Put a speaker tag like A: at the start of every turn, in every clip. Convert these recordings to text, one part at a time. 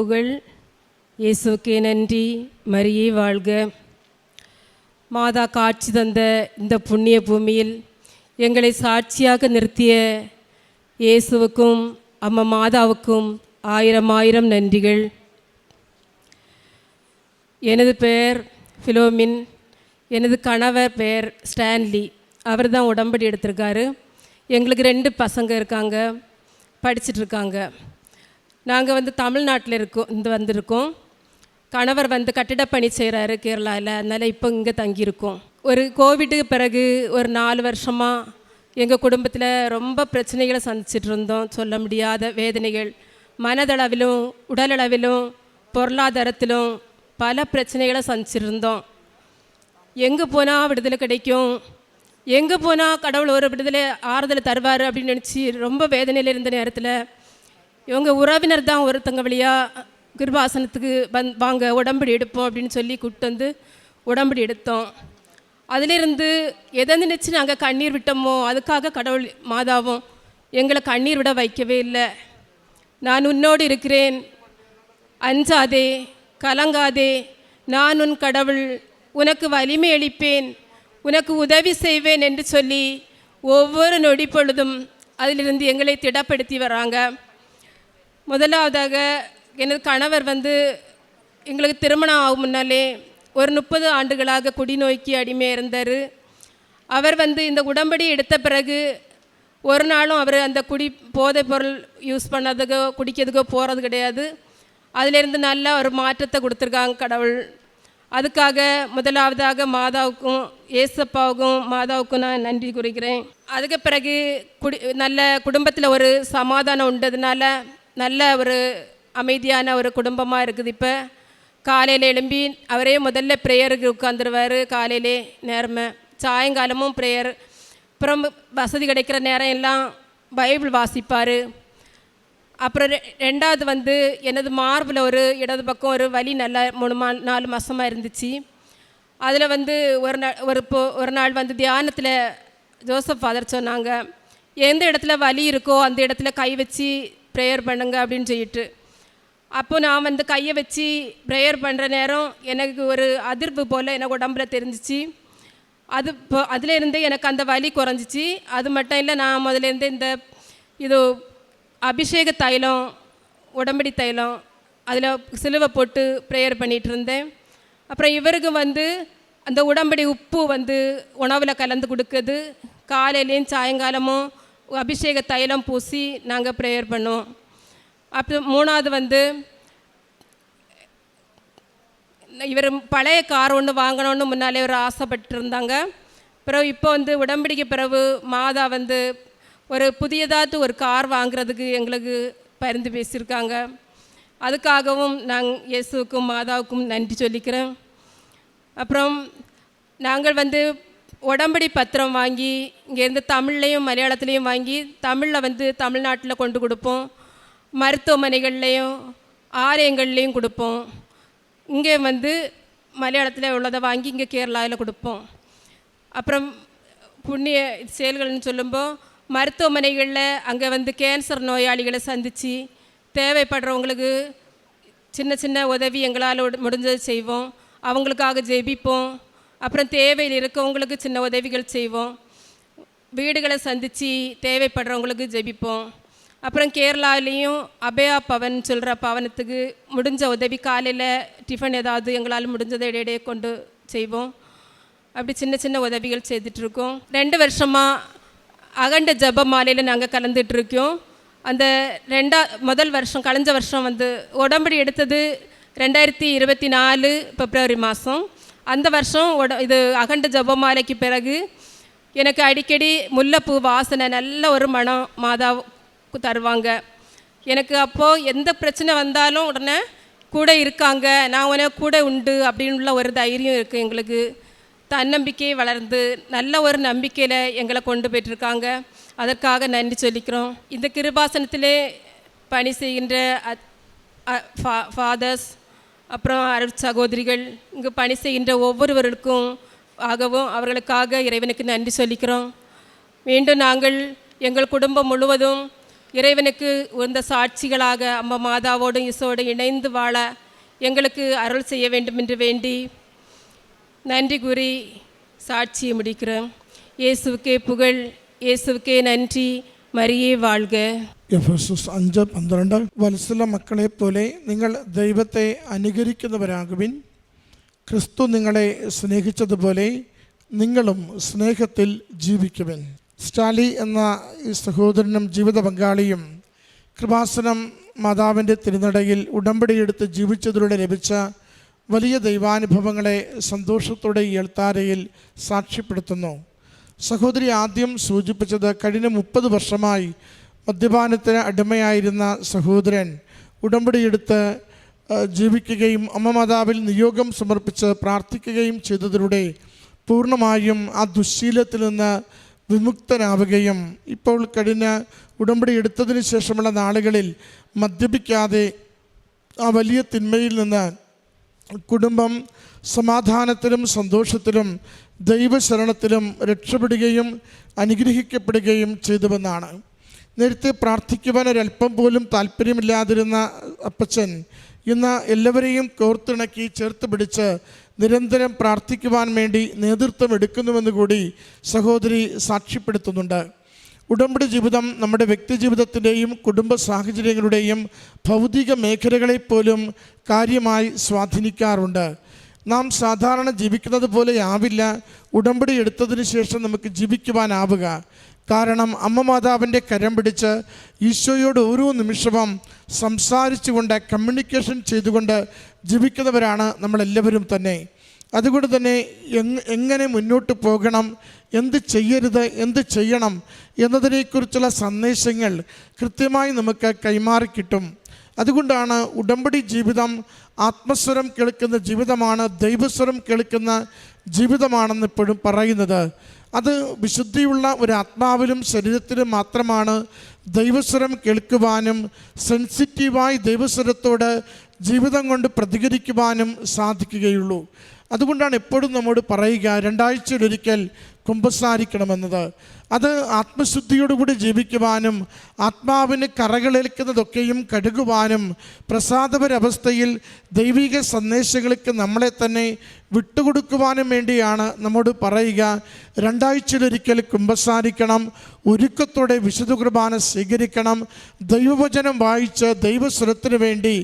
A: புகழ். இயேசுக்கே நன்றி. மரியே வாழ்க. மாதா காட்சி தந்த இந்த புண்ணிய பூமியில் எங்களை சாட்சியாக நிறுத்திய இயேசுவுக்கும் அம்மா மாதாவுக்கும் ஆயிரம் ஆயிரம் நன்றிகள். எனது பெயர் ஃபிலோமின். எனது கணவர் பெயர் ஸ்டான்லி. அவர் தான் உடம்படி எடுத்திருக்காரு. எங்களுக்கு 2 பசங்க இருக்காங்க, படிச்சிட்ருக்காங்க. நாங்கள் தமிழ்நாட்டில் வந்திருக்கோம். கணவர் கட்டிடப்பணி செய்கிறாரு கேரளாவில். அதனால் இப்போ இங்கே தங்கியிருக்கோம். ஒரு கோவிட்டுக்கு பிறகு ஒரு 4 வருஷமாக எங்கள் குடும்பத்தில் ரொம்ப பிரச்சனைகளை சந்திச்சிட்டு இருந்தோம். சொல்ல முடியாத வேதனைகள், மனதளவிலும் உடலளவிலும் பொருளாதாரத்திலும் பல பிரச்சனைகளை சந்திச்சிருந்தோம். எங்கே போனால் விடுதலை கிடைக்கும், எங்கே போனால் கடவுள் ஒரு விடுதலை ஆறுதலை தருவார் அப்படின்னு நினச்சி ரொம்ப வேதனையில் இருந்த நேரத்தில் இவங்க உறவினர் தான் ஒருத்தங்க வழியாக கிருபாசனத்துக்கு வாங்க உடம்படி எடுப்போம் அப்படின்னு சொல்லி கூப்பிட்டு உடம்படி எடுத்தோம். அதிலிருந்து எதை நினச்சி நாங்கள் கண்ணீர் விட்டோமோ அதுக்காக கடவுள் மாதாவும் எங்களை கண்ணீர் விட வைக்கவே இல்லை. நான் உன்னோடு இருக்கிறேன், அஞ்சாதே, கலங்காதே, நான் உன் கடவுள், உனக்கு வலிமை அளிப்பேன், உனக்கு உதவி செய்வேன் என்று சொல்லி ஒவ்வொரு நொடி பொழுதும் அதிலிருந்து எங்களை திடப்படுத்தி வராங்க. முதலாவதாக எனது கணவர் எங்களுக்கு திருமணம் ஆகும் முன்னாலே ஒரு 30 ஆண்டுகளாக குடிநோய்க்கு அடிமையாக இருந்தார். அவர் இந்த உடம்படி எடுத்த பிறகு ஒரு நாளும் அவர் அந்த போதைப் பொருள் யூஸ் பண்ணதுக்கோ குடிக்கிறதுக்கோ போகிறது கிடையாது. அதிலிருந்து நல்ல ஒரு மாற்றத்தை கொடுத்துருக்காங்க கடவுள். அதுக்காக முதலாவதாக மாதாவுக்கும் ஏசப்பாவுக்கும் மாதாவுக்கும் நான் நன்றி குறிக்கிறேன். அதுக்கு பிறகு நல்ல குடும்பத்தில் ஒரு சமாதானம் உண்டதுனால நல்ல ஒரு அமைதியான ஒரு குடும்பமாக இருக்குது. இப்போ காலையில் எழும்பி அவரே முதல்ல ப்ரேயருக்கு உட்காந்துருவார். காலையிலே நேரமே சாயங்காலமும் ப்ரேயர். அப்புறம் வசதி கிடைக்கிற நேரம் எல்லாம் பைபிள் வாசிப்பார். அப்புறம் ரெண்டாவது எனது மார்பில் ஒரு இடது பக்கம் ஒரு வலி நல்லா 4 மாதமாக இருந்துச்சு. அதில் ஒரு நாள் தியானத்தில் ஜோசப் ஃபாதர் சொன்னாங்க, எந்த இடத்துல வலி இருக்கோ அந்த இடத்துல கை வச்சு ப்ரேயர் பண்ணுங்க அப்படின்னு சொல்லிட்டு. அப்போது நான் கையை வச்சு ப்ரேயர் பண்ணுற நேரம் எனக்கு ஒரு அதிர்வு போல் எனக்கு உடம்புல தெரிஞ்சிச்சு. அதிலேருந்து எனக்கு அந்த வலி குறைஞ்சிச்சு. அது மட்டும் இல்லை, நான் முதலேருந்து இது அபிஷேக தைலம், உடம்படி தைலம், அதில் சிலுவை போட்டு ப்ரேயர் பண்ணிகிட்டு இருந்தேன். அப்புறம் இவருக்கு அந்த உடம்படி உப்பு உணவில் கலந்து கொடுக்குது. காலையிலையும் சாயங்காலமும் அபிஷேக தைலம் பூசி நாங்கள் ப்ரேயர் பண்ணுவோம். அப்புறம் மூணாவது இவர் பழைய கார் ஒன்று வாங்கணுன்னு முன்னாலே ஒரு ஆசைப்பட்டுருந்தாங்க. பிறகு இப்போ உடம்படிக்கு பிறகு மாதா ஒரு புதியதாவது ஒரு கார் வாங்குறதுக்கு எங்களுக்கு பரிந்து பேசியிருக்காங்க. அதுக்காகவும் நாங்கள் இயேசுவுக்கும் மாதாவுக்கும் நன்றி சொல்லிக்கிறேன். அப்புறம் நாங்கள் உடம்படி பத்திரம் வாங்கி இங்கேருந்து தமிழ்லையும் மலையாளத்துலேயும் வாங்கி தமிழில் தமிழ்நாட்டில் கொண்டு கொடுப்போம். மருத்துவமனைகள்லேயும் ஆலயங்கள்லேயும் கொடுப்போம். இங்கே மலையாளத்தில் உள்ளதை வாங்கி இங்கே கேரளாவில் கொடுப்போம். அப்புறம் புண்ணிய செயல்கள்னு சொல்லும்போது மருத்துவமனைகளில் அங்கே கேன்சர் நோயாளிகளை சந்தித்து தேவைப்படுறவங்களுக்கு சின்ன சின்ன உதவி எங்களால் முடிஞ்சதை செய்வோம். அவங்களுக்காக ஜெபிப்போம். அப்புறம் தேவையில் இருக்கவங்களுக்கு சின்ன உதவிகள் செய்வோம். வீடுகளை சந்தித்து தேவைப்படுறவங்களுக்கு ஜெபிப்போம். அப்புறம் கேரளாலேயும் அபயா பவன் சொல்கிற பவனத்துக்கு முடிஞ்ச உதவி, காலையில் டிஃபன் ஏதாவது எங்களால் முடிஞ்சதை இடையிடையே கொண்டு செய்வோம். அப்படி சின்ன சின்ன உதவிகள் செய்துட்ருக்கோம். 2 வருஷமாக அகண்ட ஜப மாலையில் நாங்கள் கலந்துட்டுருக்கோம். அந்த முதல் வருஷம் கழிஞ்ச வருஷம் உடம்படி எடுத்தது 2024 பிப்ரவரி மாதம். அந்த வருஷம் இது அகண்ட ஜப மாலைக்கு பிறகு எனக்கு அடிக்கடி முல்லைப்பூ வாசனை நல்ல ஒரு மனம் மாதா தருவாங்க. எனக்கு அப்போது எந்த பிரச்சனை வந்தாலும் உடனே கூட இருக்காங்க, நான் உனக்கு கூட உண்டு அப்படின்னுள்ள ஒரு தைரியம் இருக்குது. எங்களுக்கு தன்னம்பிக்கையை வளர்ந்து நல்ல ஒரு நம்பிக்கையில் எங்களை கொண்டு போயிட்டுருக்காங்க. அதற்காக நன்றி சொல்லிக்கிறோம். இந்த கிருபாசனத்திலே பணி செய்கின்ற ஃபாதர்ஸ், அப்புறம் சகோதரிகள், இங்கு பணி செய்கின்ற ஒவ்வொருவருக்கும் அவர்களுக்காக இறைவனுக்கு நன்றி சொல்லிக்கிறோம். மீண்டும் நாங்கள் எங்கள் குடும்பம் முழுவதும் இறைவனுக்கு உந்த சாட்சிகளாக அம்மா மாதாவோடும் இயேசுவோடும் இணைந்து வாழ எங்களுக்கு அருள் செய்ய வேண்டும் என்று வேண்டி நன்றி கூறி சாட்சியை முடிக்கிறோம். இயேசுவுக்கே புகழ், இயேசுவுக்கே நன்றி, മരിയേ വാഴ്ക.
B: എഫെസോസ് 5:12 വത്സല മക്കളെ പോലെ നിങ്ങൾ ദൈവത്തെ അനുകരിക്കുന്നവരാകുവിൻ. ക്രിസ്തു നിങ്ങളെ സ്നേഹിച്ചതുപോലെ നിങ്ങളും സ്നേഹത്തിൽ ജീവിക്കുവിൻ. സ്റ്റാലി എന്ന ഈ സഹോദരനും ജീവിത പങ്കാളിയും കൃപാസനം മാതാവിൻ്റെ തിരുനടയിൽ ഉടമ്പടിയെടുത്ത് ജീവിച്ചതിലൂടെ ലഭിച്ച വലിയ ദൈവാനുഭവങ്ങളെ സന്തോഷത്തോടെ ഈ എൽത്താരയിൽ സാക്ഷ്യപ്പെടുത്തുന്നു. സഹോദരി ആദ്യം സൂചിപ്പിച്ചത് കഴിഞ്ഞ 30 വർഷമായി മദ്യപാനത്തിന് അടിമയായിരുന്ന സഹോദരൻ ഉടമ്പടിയെടുത്ത് ജീവിക്കുകയും അമ്മ മാതാവിൽ നിയോഗം സമർപ്പിച്ച് പ്രാർത്ഥിക്കുകയും ചെയ്തതിലൂടെ പൂർണ്ണമായും ആ ദുശ്ശീലത്തിൽ നിന്ന് വിമുക്തനാവുകയും ഇപ്പോൾ കഴിഞ്ഞ ഉടമ്പടി എടുത്തതിന് ശേഷമുള്ള നാളുകളിൽ മദ്യപിക്കാതെ ആ വലിയ തിന്മയിൽ നിന്ന് കുടുംബം സമാധാനത്തിലും സന്തോഷത്തിലും ദൈവശരണത്തിലും രക്ഷപ്പെടുകയും അനുഗ്രഹിക്കപ്പെടുകയും ചെയ്തുവെന്നാണ്. നേരത്തെ പ്രാർത്ഥിക്കുവാൻ ഒരല്പം പോലും താല്പര്യമില്ലാതിരുന്ന അപ്പച്ചൻ ഇന്ന് എല്ലാവരെയും കോർത്തിണക്കി ചേർത്ത് പിടിച്ച് നിരന്തരം പ്രാർത്ഥിക്കുവാൻ വേണ്ടി നേതൃത്വം എടുക്കുന്നുവെന്ന് കൂടി സഹോദരി സാക്ഷ്യപ്പെടുത്തുന്നുണ്ട്. ഉടമ്പടി ജീവിതം നമ്മുടെ വ്യക്തിജീവിതത്തിൻ്റെയും കുടുംബ സാഹചര്യങ്ങളുടെയും ഭൗതിക മേഖലകളെപ്പോലും കാര്യമായി സ്വാധീനിക്കാറുണ്ട്. നാം സാധാരണ ജീവിക്കുന്നത് പോലെ ആവില്ല ഉടമ്പടി എടുത്തതിന് ശേഷം നമുക്ക് ജീവിക്കുവാനാവുക. കാരണം അമ്മ മാതാവിൻ്റെ കരം പിടിച്ച് ഈശോയോട് ഓരോ നിമിഷവും സംസാരിച്ചുകൊണ്ട് കമ്മ്യൂണിക്കേഷൻ ചെയ്തുകൊണ്ട് ജീവിക്കുന്നവരാണ് നമ്മളെല്ലാവരും തന്നെ. അതുകൊണ്ട് തന്നെ എങ്ങനെ മുന്നോട്ട് പോകണം, എന്ത് ചെയ്യരുത്, എന്ത് ചെയ്യണം എന്നതിനെക്കുറിച്ചുള്ള സന്ദേശങ്ങൾ കൃത്യമായി നമുക്ക് കൈമാറിക്കിട്ടും. അതുകൊണ്ടാണ് ഉടമ്പടി ജീവിതം ആത്മസ്വരം കേൾക്കുന്ന ജീവിതമാണ്, ദൈവസ്വരം കേൾക്കുന്ന ജീവിതമാണെന്ന് ഇപ്പോഴും പറയുന്നത്. അത് വിശുദ്ധിയുള്ള ഒരു ആത്മാവിലും ശരീരത്തിലും മാത്രമാണ് ദൈവസ്വരം കേൾക്കുവാനും സെൻസിറ്റീവായി ദൈവസ്വരത്തോട് ജീവിതം കൊണ്ട് പ്രതികരിക്കുവാനും സാധിക്കുകയുള്ളൂ. അതുകൊണ്ടാണ് എപ്പോഴും നമ്മോട് പറയുക 2 ആഴ്ചയിലൊരിക്കൽ കുമ്പസാരിക്കണമെന്നത്. അത് ആത്മശുദ്ധിയോടുകൂടി ജീവിക്കുവാനും ആത്മാവിന് കറകളേൽക്കുന്നതൊക്കെയും കഴുകുവാനും പ്രസാദപരവസ്ഥയിൽ ദൈവിക സന്ദേശങ്ങൾക്ക് നമ്മളെ തന്നെ വിട്ടുകൊടുക്കുവാനും വേണ്ടിയാണ് നമ്മോട് പറയുക 2 ആഴ്ചയിലൊരിക്കൽ കുമ്പസാരിക്കണം, ഒരുക്കത്തോടെ വിശുദ്ധ കുർബാന സ്വീകരിക്കണം, ദൈവവചനം വായിച്ച് ദൈവസ്വരത്തിന് വേണ്ടി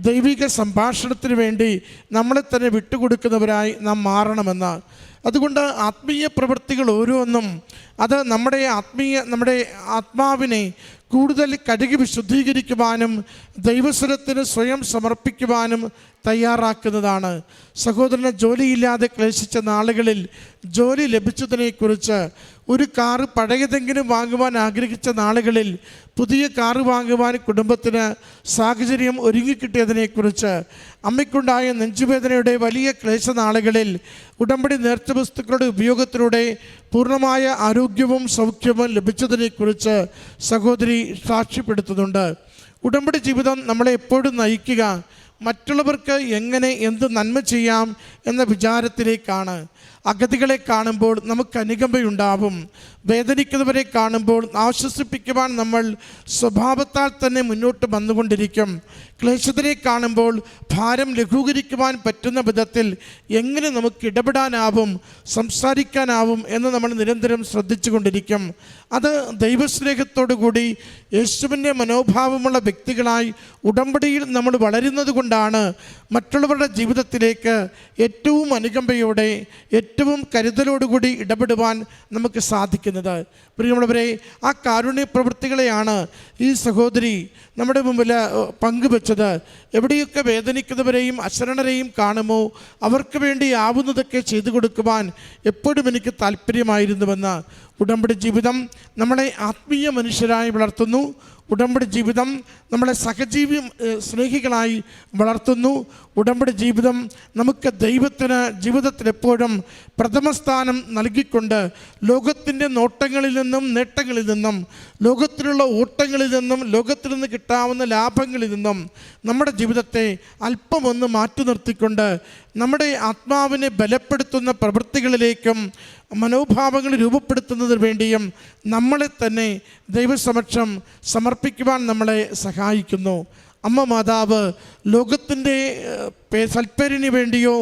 B: ദൈവിക സംഭാഷണത്തിന് വേണ്ടി നമ്മളെ തന്നെ വിട്ടുകൊടുക്കുന്നവരായി നാം മാറണമെന്ന്. അതുകൊണ്ട് ആത്മീയ പ്രവൃത്തികൾ ഓരോന്നും അത് നമ്മുടെ ആത്മാവിനെ കൂടുതൽ കഴുകി വിശുദ്ധീകരിക്കുവാനും ദൈവസ്വരത്തിന് സ്വയം സമർപ്പിക്കുവാനും തയ്യാറാക്കുന്നതാണ്. സഹോദരന് ജോലിയില്ലാതെ ക്ലേശിച്ച നാളുകളിൽ ജോലി ലഭിച്ചതിനെക്കുറിച്ച്, ഒരു കാറ് പഴയതെങ്കിലും വാങ്ങുവാൻ ആഗ്രഹിച്ച നാളുകളിൽ പുതിയ കാറ് വാങ്ങുവാൻ കുടുംബത്തിന് സാഹചര്യം ഒരുങ്ങിക്കിട്ടിയതിനെക്കുറിച്ച്, അമ്മയ്ക്കുണ്ടായ നെഞ്ചുവേദനയുടെ വലിയ ക്ലേശനാളുകളിൽ ഉടമ്പടി നേർച്ച വസ്തുക്കളുടെ ഉപയോഗത്തിലൂടെ പൂർണ്ണമായ ആരോഗ്യവും സൗഖ്യവും ലഭിച്ചതിനെക്കുറിച്ച് സഹോദരി സാക്ഷ്യപ്പെടുത്തുന്നുണ്ട്. ഉടമ്പടി ജീവിതം നമ്മളെ എപ്പോഴും നയിക്കുക മറ്റുള്ളവർക്ക് എങ്ങനെ എന്ത് നന്മ ചെയ്യാം എന്ന വിചാരത്തിലേക്കാണ്. അഗതികളെ കാണുമ്പോൾ നമുക്ക് അനുകമ്പയുണ്ടാവും. വേദനിക്കുന്നവരെ കാണുമ്പോൾ ആശ്വസിപ്പിക്കുവാൻ നമ്മൾ സ്വഭാവത്താൽ തന്നെ മുന്നോട്ട് വന്നുകൊണ്ടിരിക്കും. ക്ലേശത്തിനെ കാണുമ്പോൾ ഭാരം ലഘൂകരിക്കുവാൻ പറ്റുന്ന വിധത്തിൽ എങ്ങനെ നമുക്ക് ഇടപെടാനാവും, സംസാരിക്കാനാവും എന്ന് നമ്മൾ നിരന്തരം ശ്രദ്ധിച്ചു കൊണ്ടിരിക്കും. അത് ദൈവസ്നേഹത്തോടു കൂടി യേശുവിൻ്റെ മനോഭാവമുള്ള വ്യക്തികളായി ഉടമ്പടിയിൽ നമ്മൾ വളരുന്നത് കൊണ്ടാണ് മറ്റുള്ളവരുടെ ജീവിതത്തിലേക്ക് ഏറ്റവും അനുകമ്പയോടെ ഏറ്റവും കരുതലോടുകൂടി ഇടപെടുവാൻ നമുക്ക് സാധിക്കുന്നത്. പ്രിയമുള്ളവരെ, ആ കാരുണ്യ പ്രവൃത്തികളെയാണ് ഈ സഹോദരി നമ്മുടെ മുമ്പിൽ പങ്കുവെച്ചത്. എവിടെയൊക്കെ വേദനിക്കുന്നവരെയും അശരണരെയും കാണുമോ അവർക്ക് വേണ്ടി ആവുന്നതൊക്കെ ചെയ്തു കൊടുക്കുവാൻ എപ്പോഴും എനിക്ക് താല്പര്യമായിരുന്നുവെന്ന്. ഉടമ്പടി ജീവിതം നമ്മളെ ആത്മീയ മനുഷ്യരായി വളർത്തുന്നു. ഉടമ്പടി ജീവിതം നമ്മളെ സഹജീവി സ്നേഹികളായി വളർത്തുന്നു. ഉടമ്പടി ജീവിതം നമുക്ക് ദൈവത്തിന് ജീവിതത്തിൽ എപ്പോഴും പ്രഥമ സ്ഥാനം നൽകിക്കൊണ്ട് ലോകത്തിൻ്റെ നോട്ടങ്ങളിൽ നിന്നും നേട്ടങ്ങളിൽ നിന്നും ലോകത്തിലുള്ള ഓട്ടങ്ങളിൽ നിന്നും ലോകത്തിൽ നിന്ന് കിട്ടാവുന്ന ലാഭങ്ങളിൽ നിന്നും നമ്മുടെ ജീവിതത്തെ അല്പമൊന്ന് മാറ്റി നിർത്തിക്കൊണ്ട് നമ്മുടെ ആത്മാവിനെ ബലപ്പെടുത്തുന്ന പ്രവൃത്തികളിലേക്കും മനോഭാവങ്ങൾ രൂപപ്പെടുത്തുന്നതിന് വേണ്ടിയും നമ്മളെ തന്നെ ദൈവസമക്ഷം സമർപ്പിക്കുവാൻ നമ്മളെ സഹായിക്കുന്നു. അമ്മ മാതാവ് ലോകത്തിൻ്റെ സൽപ്പേരിന് വേണ്ടിയോ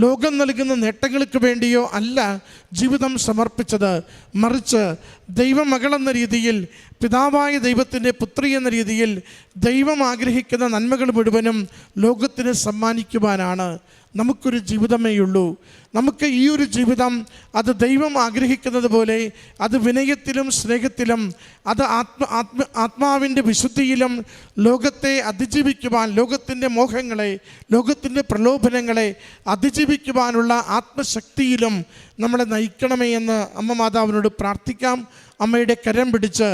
B: ലോകം നൽകുന്ന നേട്ടങ്ങൾക്ക് വേണ്ടിയോ അല്ല ജീവിതം സമർപ്പിച്ചത്. മറിച്ച് ദൈവമകളെന്ന രീതിയിൽ, പിതാവായ ദൈവത്തിൻ്റെ പുത്രി എന്ന രീതിയിൽ ദൈവം ആഗ്രഹിക്കുന്ന നന്മകൾ മുഴുവനും ലോകത്തിന് സമ്മാനിക്കുവാനാണ്. നമുക്കൊരു ജീവിതമേയുള്ളൂ. നമുക്ക് ഈ ഒരു ജീവിതം അത് ദൈവം ആഗ്രഹിക്കുന്നത് പോലെ അത് വിനയത്തിലും സ്നേഹത്തിലും അത് ആത്മാവിൻ്റെ വിശുദ്ധിയിലും ലോകത്തെ അതിജീവിക്കുവാൻ, ലോകത്തിൻ്റെ മോഹങ്ങളെ, ലോകത്തിൻ്റെ പ്രലോഭനങ്ങളെ അതിജീവിക്കുവാനുള്ള ആത്മശക്തിയിലും നമ്മളെ നയിക്കണമേ എന്ന് അമ്മ മാതാവിനോട് പ്രാർത്ഥിക്കാം. അമ്മയുടെ കരം പിടിച്ച്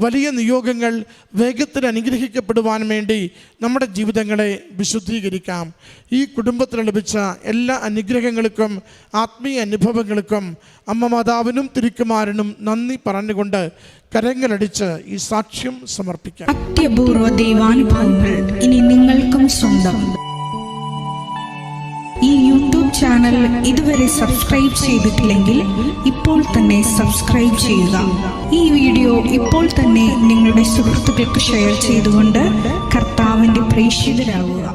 B: വലിയ നിയോഗങ്ങൾ വേഗത്തിൽ അനുഗ്രഹിക്കപ്പെടുവാൻ വേണ്ടി നമ്മുടെ ജീവിതങ്ങളെ വിശുദ്ധീകരിക്കാം. ഈ കുടുംബത്തിൽ ലഭിച്ച എല്ലാ അനുഗ്രഹങ്ങൾക്കും ആത്മീയ അനുഭവങ്ങൾക്കും അമ്മ മാതാവിനും തിരുക്കുമാരനും നന്ദി പറഞ്ഞുകൊണ്ട് കരങ്ങളടിച്ച് ഈ സാക്ഷ്യം സമർപ്പിക്കാം.
C: അത്യപൂർവ ദൈവാനുഭവങ്ങൾ ഇനി നിങ്ങൾക്കും സ്വന്തം. ഈ യൂട്യൂബ് ചാനൽ ഇതുവരെ സബ്സ്ക്രൈബ് ചെയ്തിട്ടില്ലെങ്കിൽ ഇപ്പോൾ തന്നെ സബ്സ്ക്രൈബ് ചെയ്യുക. ഈ വീഡിയോ ഇപ്പോൾ തന്നെ നിങ്ങളുടെ സുഹൃത്തുക്കൾക്ക് ഷെയർ ചെയ്തുകൊണ്ട് കർത്താവിൻ്റെ പ്രേക്ഷിതരാകുക.